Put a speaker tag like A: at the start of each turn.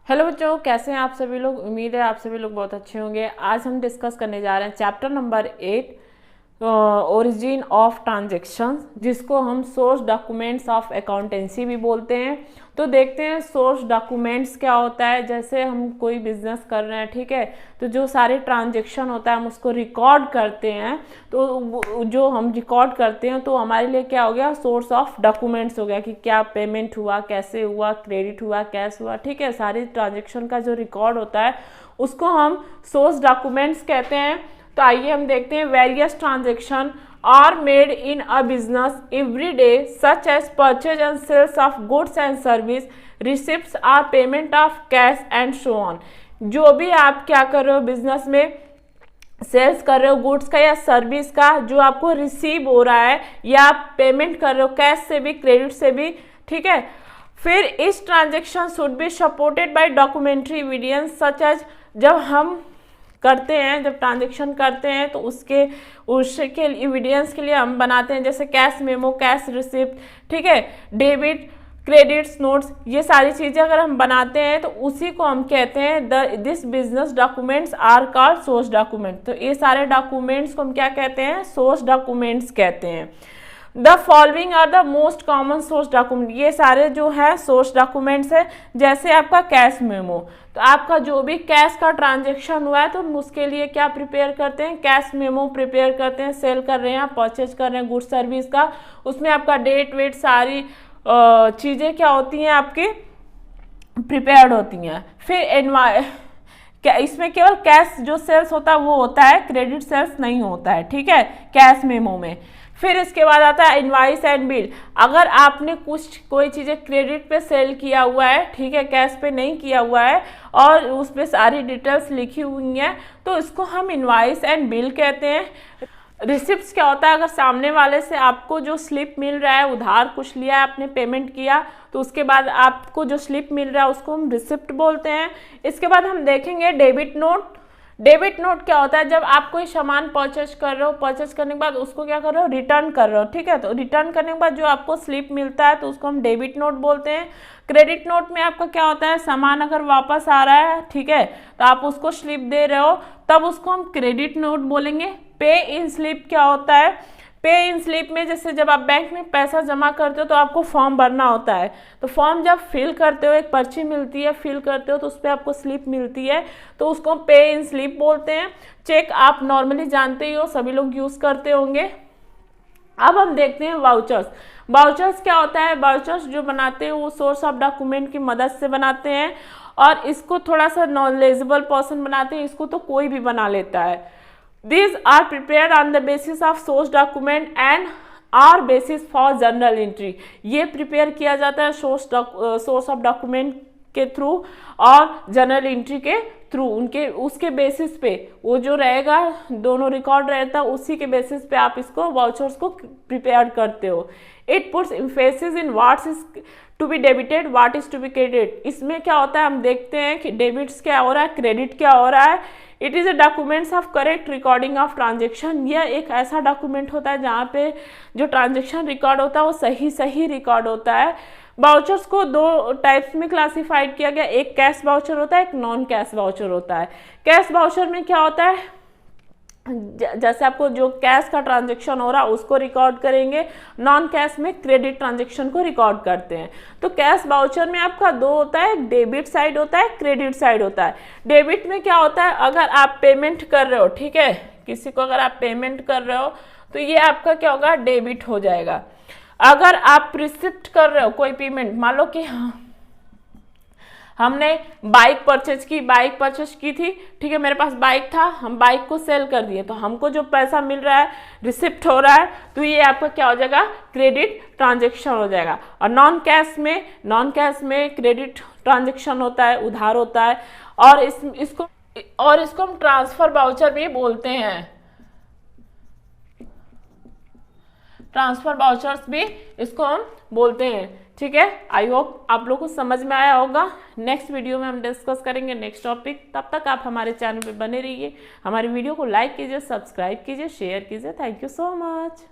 A: Hello बच्चों, कैसे हैं आप सभी लोग। उम्मीद है आप सभी लोग बहुत अच्छे होंगे। आज हम डिस्कस करने जा रहे हैं chapter number 8, origin of transaction, जिसको हम सोर्स डॉक्यूमेंट्स ऑफ अकाउंटेंसी भी बोलते हैं। तो देखते हैं सोर्स डॉक्यूमेंट्स क्या होता है। जैसे हम कोई बिजनेस कर रहे हैं, ठीक है, तो जो सारे ट्रांजेक्शन होता है हम उसको रिकॉर्ड करते हैं। तो जो हम रिकॉर्ड करते हैं तो हमारे लिए क्या हो गया, सोर्स ऑफ डॉक्यूमेंट्स हो गया कि क्या पेमेंट हुआ, कैसे हुआ, क्रेडिट हुआ, कैश हुआ, ठीक है। सारी ट्रांजेक्शन का जो रिकॉर्ड होता है उसको हम सोर्स डॉक्यूमेंट्स कहते हैं। तो आइए हम देखते हैं। Various transaction are made in a business every day such as purchase and sales of goods and service, receipts or payment of cash and so on. जो भी आप क्या कर रहे हो बिजनेस में, सेल्स कर रहे हो गुड्स का या सर्विस का, जो आपको रिसीव हो रहा है या आप पेमेंट कर रहे हो कैश से भी क्रेडिट से भी, ठीक है। फिर इस transaction should be supported by documentary evidence such as, जब हम करते हैं, जब ट्रांजेक्शन करते हैं तो उसके एविडेंस के लिए हम बनाते हैं, जैसे कैश मेमो, कैश रिसिप्ट, ठीक है, डेबिट, क्रेडिट्स नोट्स, ये सारी चीजें अगर हम बनाते हैं तो उसी को हम कहते हैं this business documents are called source document. तो ये सारे डॉक्यूमेंट्स को हम क्या कहते हैं, सोर्स डॉक्यूमेंट्स कहते हैं। The following are the most common source document, ये सारे जो है सोर्स डॉक्यूमेंट्स है। जैसे आपका कैश मेमो, तो आपका जो भी कैश का ट्रांजेक्शन हुआ है तो हम उसके लिए क्या प्रिपेयर करते हैं, कैश मेमो प्रिपेयर करते हैं। सेल कर रहे हैं, परचेज कर रहे हैं गुड सर्विस का, उसमें आपका डेट वेट सारी चीज़ें क्या होती हैं आपकी प्रिपेयर्ड होती हैं। फिर क्या इसमें केवल कैश जो सेल्स होता है वो होता है, क्रेडिट सेल्स नहीं होता है, ठीक है, कैश मेमो में। फिर इसके बाद आता है इनवाइस एंड बिल। अगर आपने कोई चीज़ें क्रेडिट पे सेल किया हुआ है, ठीक है, कैश पे नहीं किया हुआ है और उस पर सारी डिटेल्स लिखी हुई हैं, तो इसको हम इनवाइस एंड बिल कहते हैं। रिसिप्ट्स क्या होता है, अगर सामने वाले से आपको जो स्लिप मिल रहा है, उधार कुछ लिया है, आपने पेमेंट किया, तो उसके बाद आपको जो स्लिप मिल रहा है उसको हम रिसिप्ट बोलते हैं। इसके बाद हम देखेंगे डेबिट नोट। डेबिट नोट क्या होता है, जब आप कोई सामान परचेज कर रहे हो, परचेज करने के बाद उसको क्या कर रहे हो, रिटर्न कर रहे हो, ठीक है। तो रिटर्न करने के बाद जो आपको स्लिप मिलता है तो उसको हम डेबिट नोट बोलते हैं। क्रेडिट नोट में आपका क्या होता है, सामान अगर वापस आ रहा है, ठीक है, तो आप उसको स्लिप दे रहे हो, तब उसको हम क्रेडिट नोट बोलेंगे। पे इन स्लिप क्या होता है, पे इन स्लिप में जैसे जब आप बैंक में पैसा जमा करते हो तो आपको फॉर्म भरना होता है, तो फॉर्म जब फिल करते हो, एक पर्ची मिलती है, फिल करते हो तो उस पर आपको स्लिप मिलती है, तो उसको पे इन स्लिप बोलते हैं। चेक आप नॉर्मली जानते ही हो, सभी लोग यूज करते होंगे। अब हम देखते हैं वाउचर्स। वाउचर्स क्या होता है, वाउचर्स जो बनाते हैं वो सोर्स ऑफ डॉक्यूमेंट की मदद से बनाते हैं और इसको थोड़ा सा नॉलेजेबल पर्सन बनाते हैं, इसको तो कोई भी बना लेता है। These are prepared on the basis of source document and are basis for journal entry। ये प्रिपेयर किया जाता है सोर्स ऑफ डॉक्यूमेंट के थ्रू और जर्नल एंट्री के थ्रू। उसके बेसिस पे वो जो रहेगा, दोनों रिकॉर्ड रहता है, उसी के बेसिस पे आप इसको वाउचर्स को प्रिपेयर करते हो। It puts emphasis in what is to be debited, what is to be credit. इसमें क्या होता है, हम देखते हैं कि डेबिट्स क्या हो रहा है, क्रेडिट क्या हो रहा है। It is a documents of correct recording of transaction. यह एक ऐसा डॉक्यूमेंट होता है जहाँ पे जो ट्रांजेक्शन रिकॉर्ड होता है वो सही रिकॉर्ड होता है। वाउचर्स को दो टाइप्स में क्लासिफाइड किया गया, एक कैश वाउचर होता है, एक नॉन कैश वाउचर होता है। कैश वाउचर में क्या होता है, जैसे आपको जो कैश का ट्रांजेक्शन हो रहा है उसको रिकॉर्ड करेंगे, नॉन कैश में क्रेडिट ट्रांजेक्शन को रिकॉर्ड करते हैं। तो कैश वाउचर में आपका दो होता है, एक डेबिट साइड होता है, क्रेडिट साइड होता है। डेबिट में क्या होता है, अगर आप पेमेंट कर रहे हो, ठीक है, किसी को अगर आप पेमेंट कर रहे हो तो ये आपका क्या होगा, डेबिट हो जाएगा। अगर आप रिसिप्ट कर रहे हो कोई पेमेंट, मान लो कि हमने बाइक परचेज की थी, ठीक है, मेरे पास बाइक था, हम बाइक को सेल कर दिए, तो हमको जो पैसा मिल रहा है, रिसिप्ट हो रहा है, तो ये आपका क्या हो जाएगा, क्रेडिट ट्रांजेक्शन हो जाएगा। और नॉन कैश में क्रेडिट ट्रांजेक्शन होता है, उधार होता है, और इसको हम ट्रांसफर वाउचर भी बोलते हैं। ट्रांसफर वाउचर्स भी इसको हम बोलते हैं, ठीक है। आई होप आप लोग को समझ में आया होगा। नेक्स्ट वीडियो में हम डिस्कस करेंगे नेक्स्ट टॉपिक। तब तक आप हमारे चैनल पे बने रहिए, हमारी वीडियो को लाइक कीजिए, सब्सक्राइब कीजिए, शेयर कीजिए। Thank you so much.